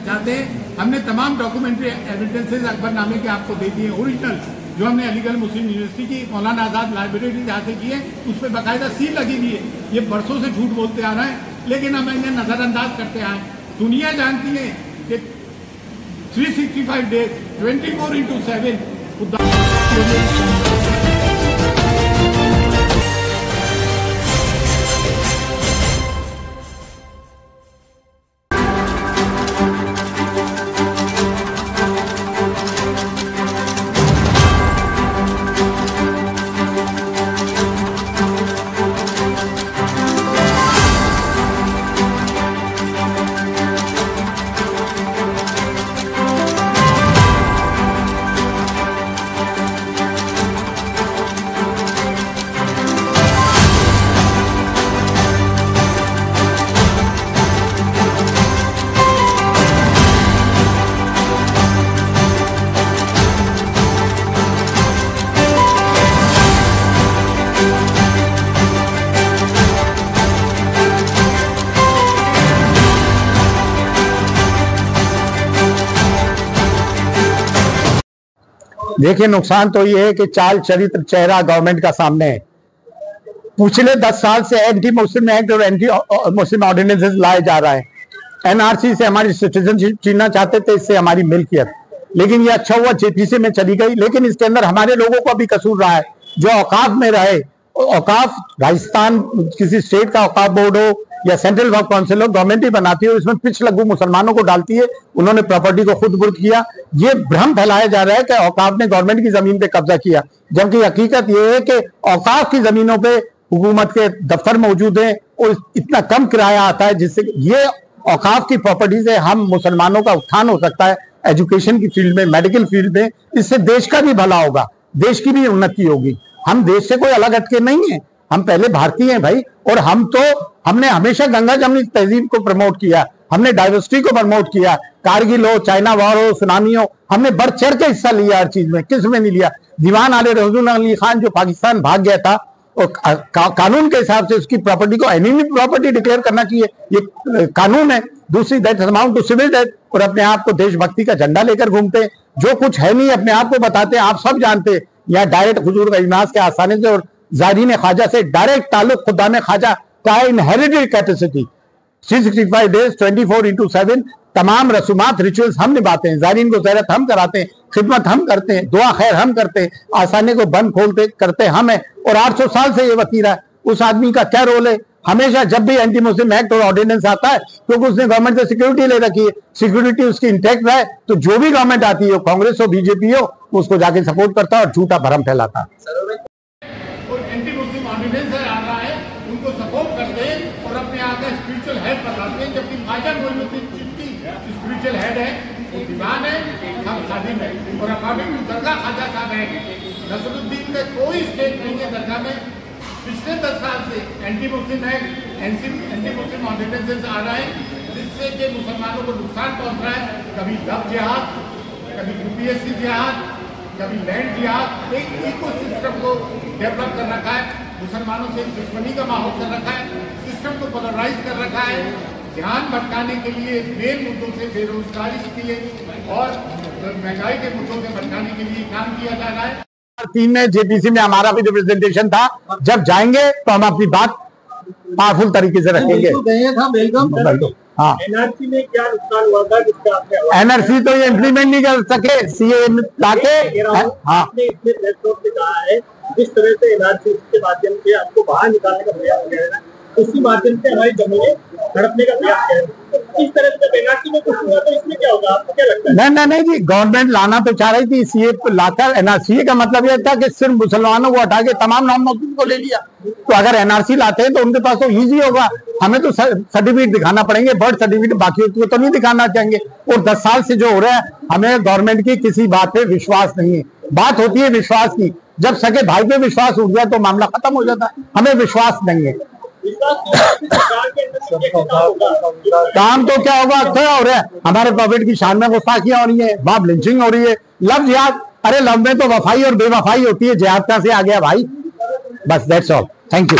चाहते हैं। हमने तमाम डॉक्यूमेंट्री एविडेंसेस अकबरनामे के आपको दे दिए, ओरिजिनल जो हमने अलीगढ़ मुस्लिम यूनिवर्सिटी की मौलाना आज़ाद लाइब्रेरी जहाँ से की है, उस पर बाकायदा सील लगी हुई है। ये बरसों से झूठ बोलते आ रहे हैं, लेकिन हम इन्हें नज़रअंदाज करते आए। दुनिया जानती है कि 365 डेज 24/7 देखिए, नुकसान तो ये है कि चाल चरित्र चेहरा गवर्नमेंट का सामने है। पिछले 10 साल से एंटी मुस्लिम एक्ट और एंटी मुस्लिम ऑर्डिनेंसेस लाए जा रहा है। एनआरसी से हमारी सिटीजनशिप छीनना चाहते थे, इससे हमारी मिल्कियत, लेकिन ये अच्छा हुआ जेपीसी में चली गई। लेकिन इसके अंदर हमारे लोगों का भी कसूर रहा है जो औकाफ में रहे। औकाफ राजस्थान किसी स्टेट का औकाफ बोर्ड हो या सेंट्रल वक्फ काउंसिल हो, गवर्नमेंट ही बनाती है, इसमें पिछ लगू मुसलमानों को डालती है। उन्होंने प्रॉपर्टी को खुद बुर्द किया। ये भ्रम फैलाया जा रहा है कि औकाफ ने गवर्नमेंट की जमीन पे कब्जा किया, जबकि हकीकत ये है कि औकाफ की जमीनों पे हुकूमत के दफ्तर मौजूद हैं और इतना कम किराया आता है, जिससे ये औकाफ की प्रॉपर्टी से हम मुसलमानों का उत्थान हो सकता है एजुकेशन की फील्ड में, मेडिकल फील्ड में। इससे देश का भी भला होगा, देश की भी उन्नति होगी। हम देश से कोई अलग हटके नहीं है, हम पहले भारतीय हैं भाई। और हमने हमेशा गंगा जमनी तहजीब को प्रमोट किया, हमने डाइवर्सिटी को प्रमोट किया। कारगिल हो, चाइना वॉर हो, सुनामी हो, हमने बढ़ चढ़ के हिस्सा लिया हर चीज में। किस में नहीं लिया? दीवान आले रसूल अली खान जो पाकिस्तान भाग गया था, और कानून के हिसाब से उसकी प्रॉपर्टी को एनिमी प्रॉपर्टी डिक्लेयर करना चाहिए, ये कानून है। दूसरी death amount to civil death, और अपने आप को देशभक्ति का झंडा लेकर घूमते हैं। जो कुछ है नहीं अपने आप को बताते हैं, आप सब जानते हैं। यहाँ डायरेक्ट हुजूर का इजनास के आसानी से और ज़ायरीन ख्वाजा से डायरेक्ट ताल्लुक खुदा में ख्वाजा का इनहेरिटेड कैपेसिटी। 365 डेज 24/7 तमाम रसूमात रिचुअल्स हम निभाते हैं। ज़ायरीन को ज़ियारत हम कराते हैं, खिदमत हम करते हैं, दुआ खैर हम करते हैं, आसानी को बंद खोलते करते हम हैं। और 800 साल से ये वतीरा है। उस आदमी का क्या रोल है? हमेशा जब भी एंटी मुस्लिम एक्ट और ऑर्डिनेंस आता है, क्योंकि उसने गवर्नमेंट से सिक्योरिटी ले रखी है, सिक्योरिटी उसकी इंटैक्ट रहे, तो जो भी गवर्नमेंट आती है, कांग्रेस हो बीजेपी हो, उसको जाके सपोर्ट करता है और झूठा भरम फैलाता है। और एंटी मुस्लिम ऑर्डिनेंस आ रहा है, उनको सपोर्ट करते हैं और अपने आप का स्पिरिचुअल हेड बताते हैं। जबकि ख्वाजा मोइनुद्दीन चिश्ती स्पिरिचुअल हेड है, वो दीवान है, हम खादिम है। और अकॉर्डिंग टू दरगाह ख्वाजा साहब है, नसरुद्दीन का कोई स्टेट नहीं है दरगाह में। पिछले 10 साल से anti Muslim act, anti Muslim ordinances आ रहा है, जिससे कि मुसलमानों को नुकसान पहुंच रहा है। कभी लव जिहाद, कभी यूपीएससी जिहाद, कभी लैंड जिहाद। एक इको सिस्टम को डेवलप कर रखा है, मुसलमानों से दुश्मनी का माहौल कर रखा है, सिस्टम को पोलराइज कर रखा है। ध्यान भटकाने के लिए मेन मुद्दों से, बेरोजगारी के लिए और महंगाई के मुद्दों से भटकाने के लिए काम किया जा रहा है। 3 में जेपीसी में हमारा भी रिप्रेजेंटेशन था। जब जाएंगे तो हम अपनी बात पावरफुल तरीके से रखेंगे। हाँ, एनआरसी में क्या नुकसान हुआ था जिसका आपने? एनआरसी तो ये इम्प्लीमेंट नहीं कर सके, सीए लाके। हाँ, आपने इतने प्लेटफॉर्म पे कहा है, जिस तरह से एनआरसी के माध्यम से आपको बाहर निकालने का प्रयास किया है, उसी माध्यम से हमारी जमीनें हड़पने का प्रयास किया है। इस तरह से एनआरसी में कुछ हुआ तो इसमें क्या होगा, आपको क्या लगता है? नहीं जी, गवर्नमेंट लाना तो चाह रही थी सीए लाकर। एनआरसी का मतलब यह था कि सिर्फ मुसलमानों को हटा के तमाम नॉन मुस्लिम को ले लिया। तो अगर एनआरसी लाते हैं तो उनके पास तो इजी होगा। हमें तो सर्टिफिकेट दिखाना पड़ेंगे, बर्थ सर्टिफिकेट, बाकी को तो नहीं दिखाना चाहेंगे। और 10 साल से जो हो रहा है, हमें गवर्नमेंट की किसी बात पे विश्वास नहीं है। बात होती है विश्वास की, जब सके भाई पे विश्वास उठ गया तो मामला खत्म हो जाता है। हमें विश्वास नहीं है। काम तो क्या होगा, क्या हो रहा है? हमारे प्रॉफिट की शान में गुस्ताखियां हो रही है, वहां लिंचिंग हो रही है। लव जिहाद, अरे लव में तो वफाई और बेवफाई होती है, जिहाद का से आ गया भाई। बस दैट्स ऑल, थैंक यू।